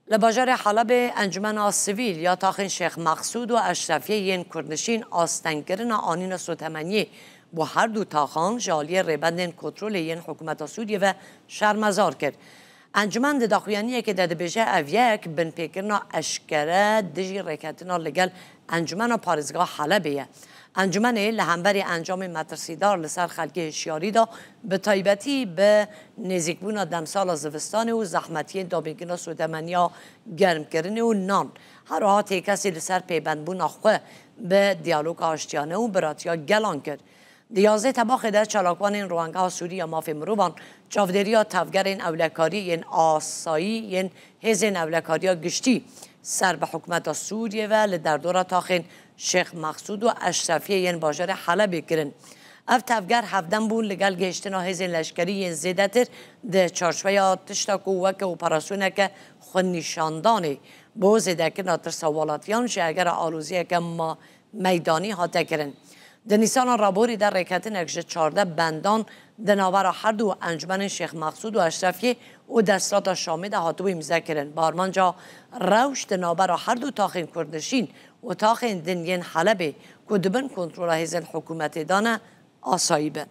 لباجار حلب انجمن سیویل یا تاخین شیخ مقصود و اشرفیه کردنشین آستنگرن آنین سوتمنی با هر دو تاخان جالی ربندن کنترل ین حکومت سوریه و شرمزار کرد. انجمن داخویانیه که داده بجه اویک بن پیکرنا اشکره دجی رکتنا لگل انجمن پارزگاه حلبیه. انجمن لهمبری انجام مترسیدار لسر خلقی هشیاری دا به تایبتی به نزیکبون دمسال زوستان و زحمتی دابینگینا سوتمنیا گرم کردن و نان هر ها کسی لسر پیبندبون خواه به دیالوگ آشتیانه و براتیا گلان کرد. دیازه تباخ در چالاکوان این روانگاه سوریه مافی مروبان چاودریا تفگر این اولکاری این آسایی این هیزن اولکاریا گشتی سر به حکومت سوریه و لدردورا تاخین شیخ مقصود و اشرفیه این باجار حلبی کرن. اف تفگر هفدن بون لگل گشتنا هیزن لشکری این زیده تر ده چارشوی تشتاک و وک اپراسونه که خود نشاندانه با زیده کرنا تر سوالاتیان شاگر آلوزیه که ما میدانی هاته کرن. دنیسان رابوری در رکت نکش 14 بندان دناور هر دو انجمن شیخ مقصود و اشرفیه و دستات شامده هاتو امضا کردن. بارمانجا روش دناور هر دو تاخین کردشین و تاخین دنین حلبه که دبن کنترل هیزن حکومت دانه آسایی بن.